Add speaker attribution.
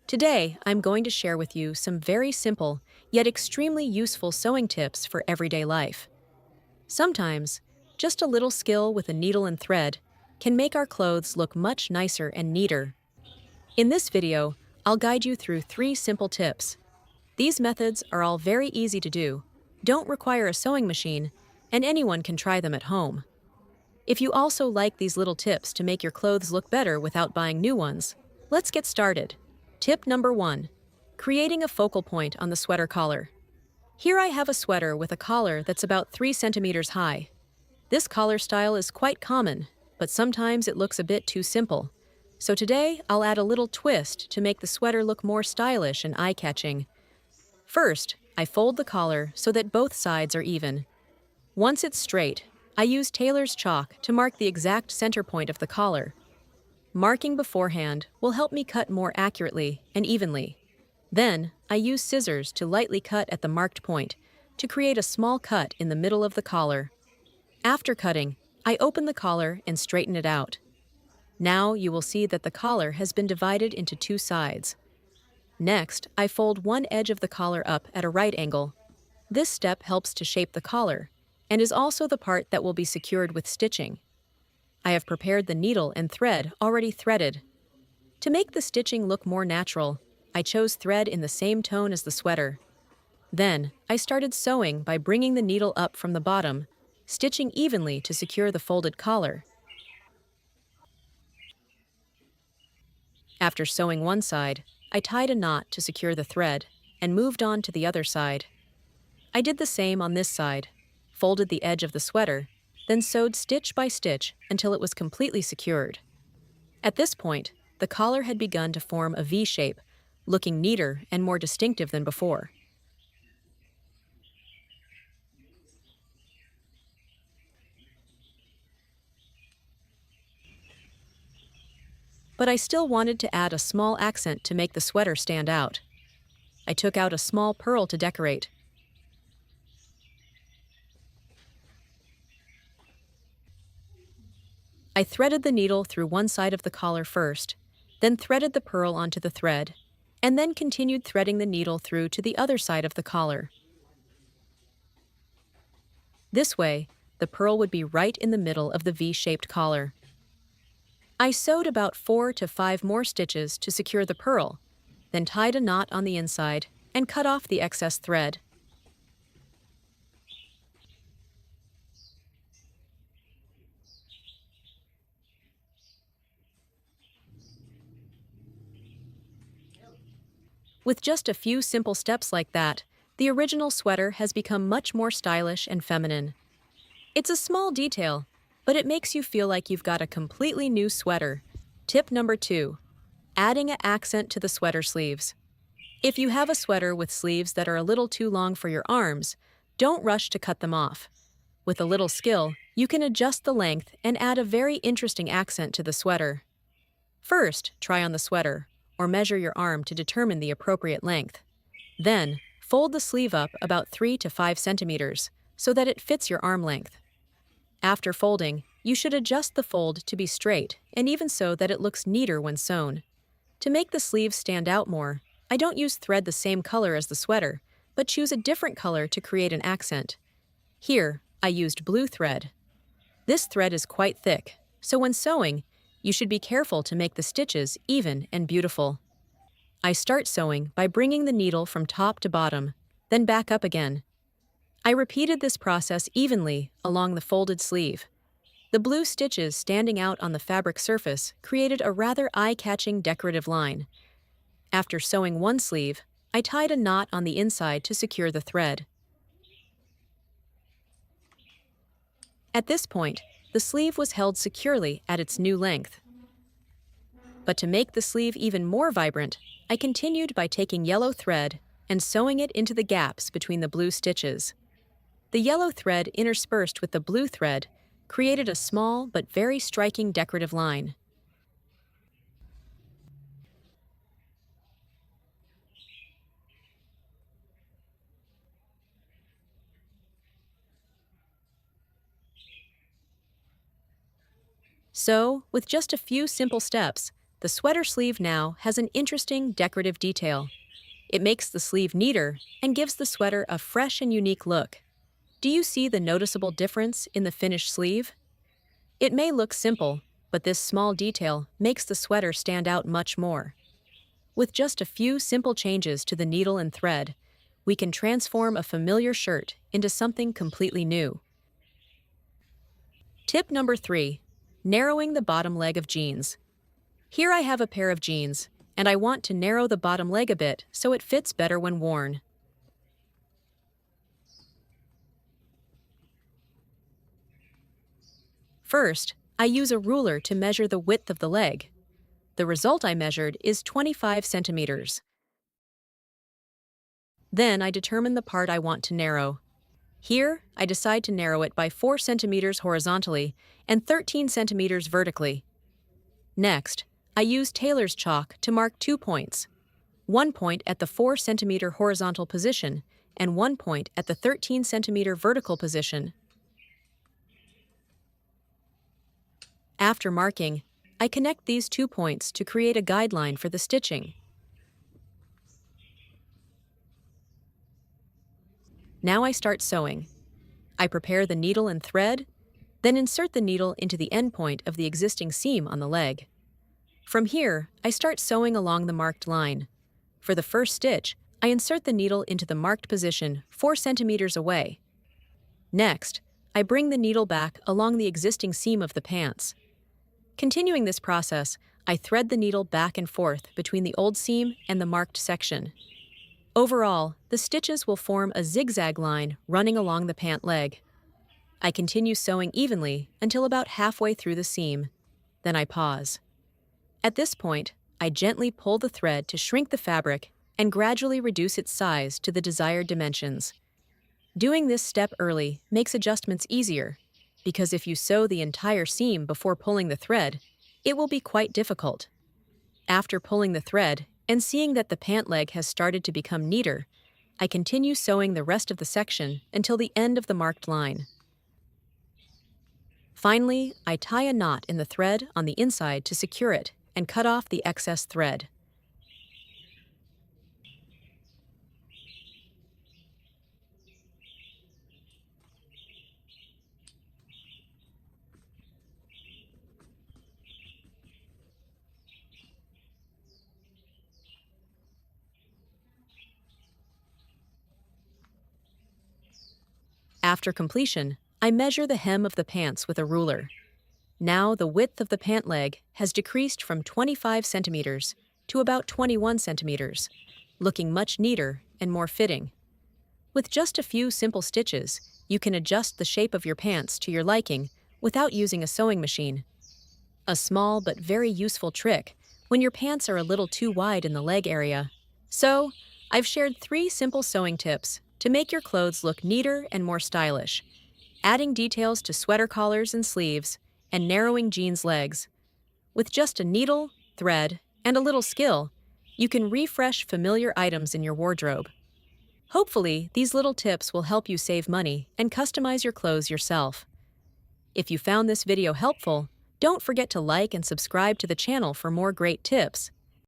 Speaker 1: Today, I'm going to share with you some very simple, yet extremely useful sewing tips for everyday life. Sometimes, just a little skill with a needle and thread can make our clothes look much nicer and neater. In this video, I'll guide you through 3 simple tips. These methods are all very easy to do, don't require a sewing machine, and anyone can try them at home. If you also like these little tips to make your clothes look better without buying new ones, let's get started. Tip number 1. Creating a focal point on the sweater collar. Here I have a sweater with a collar that's about 3 centimeters high. This collar style is quite common, but sometimes it looks a bit too simple. So today, I'll add a little twist to make the sweater look more stylish and eye-catching. First, I fold the collar so that both sides are even. Once it's straight, I use tailor's chalk to mark the exact center point of the collar. Marking beforehand will help me cut more accurately and evenly. Then, I use scissors to lightly cut at the marked point to create a small cut in the middle of the collar. After cutting, I open the collar and straighten it out. Now you will see that the collar has been divided into 2 sides. Next, I fold one edge of the collar up at a right angle. This step helps to shape the collar, and is also the part that will be secured with stitching. I have prepared the needle and thread already threaded. To make the stitching look more natural, I chose thread in the same tone as the sweater. Then, I started sewing by bringing the needle up from the bottom, stitching evenly to secure the folded collar. After sewing one side, I tied a knot to secure the thread and moved on to the other side. I did the same on this side, folded the edge of the sweater, then sewed stitch by stitch until it was completely secured. At this point, the collar had begun to form a V shape, looking neater and more distinctive than before. But I still wanted to add a small accent to make the sweater stand out. I took out a small pearl to decorate. I threaded the needle through one side of the collar first, then threaded the pearl onto the thread, and then continued threading the needle through to the other side of the collar. This way, the pearl would be right in the middle of the V-shaped collar. I sewed about 4 to 5 more stitches to secure the pearl, then tied a knot on the inside and cut off the excess thread. With just a few simple steps like that, the original sweater has become much more stylish and feminine. It's a small detail, but it makes you feel like you've got a completely new sweater. Tip number 2. Adding an accent to the sweater sleeves. If you have a sweater with sleeves that are a little too long for your arms, don't rush to cut them off. With a little skill, you can adjust the length and add a very interesting accent to the sweater. First, try on the sweater, or measure your arm to determine the appropriate length. Then, fold the sleeve up about 3 to 5 centimeters so that it fits your arm length. After folding, you should adjust the fold to be straight and even so that it looks neater when sewn. To make the sleeves stand out more, I don't use thread the same color as the sweater, but choose a different color to create an accent. Here, I used blue thread. This thread is quite thick, so when sewing, you should be careful to make the stitches even and beautiful. I start sewing by bringing the needle from top to bottom, then back up again. I repeated this process evenly along the folded sleeve. The blue stitches standing out on the fabric surface created a rather eye-catching decorative line. After sewing one sleeve, I tied a knot on the inside to secure the thread. At this point, the sleeve was held securely at its new length. But to make the sleeve even more vibrant, I continued by taking yellow thread and sewing it into the gaps between the blue stitches. The yellow thread interspersed with the blue thread created a small but very striking decorative line. So, with just a few simple steps, The sweater sleeve now has an interesting decorative detail. It makes the sleeve neater and gives the sweater a fresh and unique look. Do you see the noticeable difference in the finished sleeve? It may look simple, but this small detail makes the sweater stand out much more. With just a few simple changes to the needle and thread, we can transform a familiar shirt into something completely new. Tip number 3. Narrowing the bottom leg of jeans. Here I have a pair of jeans, and I want to narrow the bottom leg a bit so it fits better when worn. First, I use a ruler to measure the width of the leg. The result I measured is 25 centimeters. Then I determine the part I want to narrow. Here, I decide to narrow it by 4 centimeters horizontally and 13 centimeters vertically. Next, I use tailor's chalk to mark 2 points. 1 point at the 4 centimeter horizontal position and 1 point at the 13 centimeter vertical position. After marking, I connect these 2 points to create a guideline for the stitching. Now I start sewing. I prepare the needle and thread, then insert the needle into the end point of the existing seam on the leg. From here, I start sewing along the marked line. For the first stitch, I insert the needle into the marked position 4 centimeters away. Next, I bring the needle back along the existing seam of the pants. Continuing this process, I thread the needle back and forth between the old seam and the marked section. Overall, the stitches will form a zigzag line running along the pant leg. I continue sewing evenly until about halfway through the seam. Then I pause. At this point, I gently pull the thread to shrink the fabric and gradually reduce its size to the desired dimensions. Doing this step early makes adjustments easier, because if you sew the entire seam before pulling the thread, it will be quite difficult. After pulling the thread and seeing that the pant leg has started to become neater, I continue sewing the rest of the section until the end of the marked line. Finally, I tie a knot in the thread on the inside to secure it and cut off the excess thread. After completion, I measure the hem of the pants with a ruler. Now the width of the pant leg has decreased from 25 centimeters to about 21 centimeters, looking much neater and more fitting. With just a few simple stitches, you can adjust the shape of your pants to your liking without using a sewing machine. A small but very useful trick when your pants are a little too wide in the leg area. So, I've shared 3 simple sewing tips to make your clothes look neater and more stylish, adding details to sweater collars and sleeves, and narrowing jeans legs. With just a needle, thread, and a little skill, you can refresh familiar items in your wardrobe. Hopefully, these little tips will help you save money and customize your clothes yourself. If you found this video helpful, don't forget to like and subscribe to the channel for more great tips.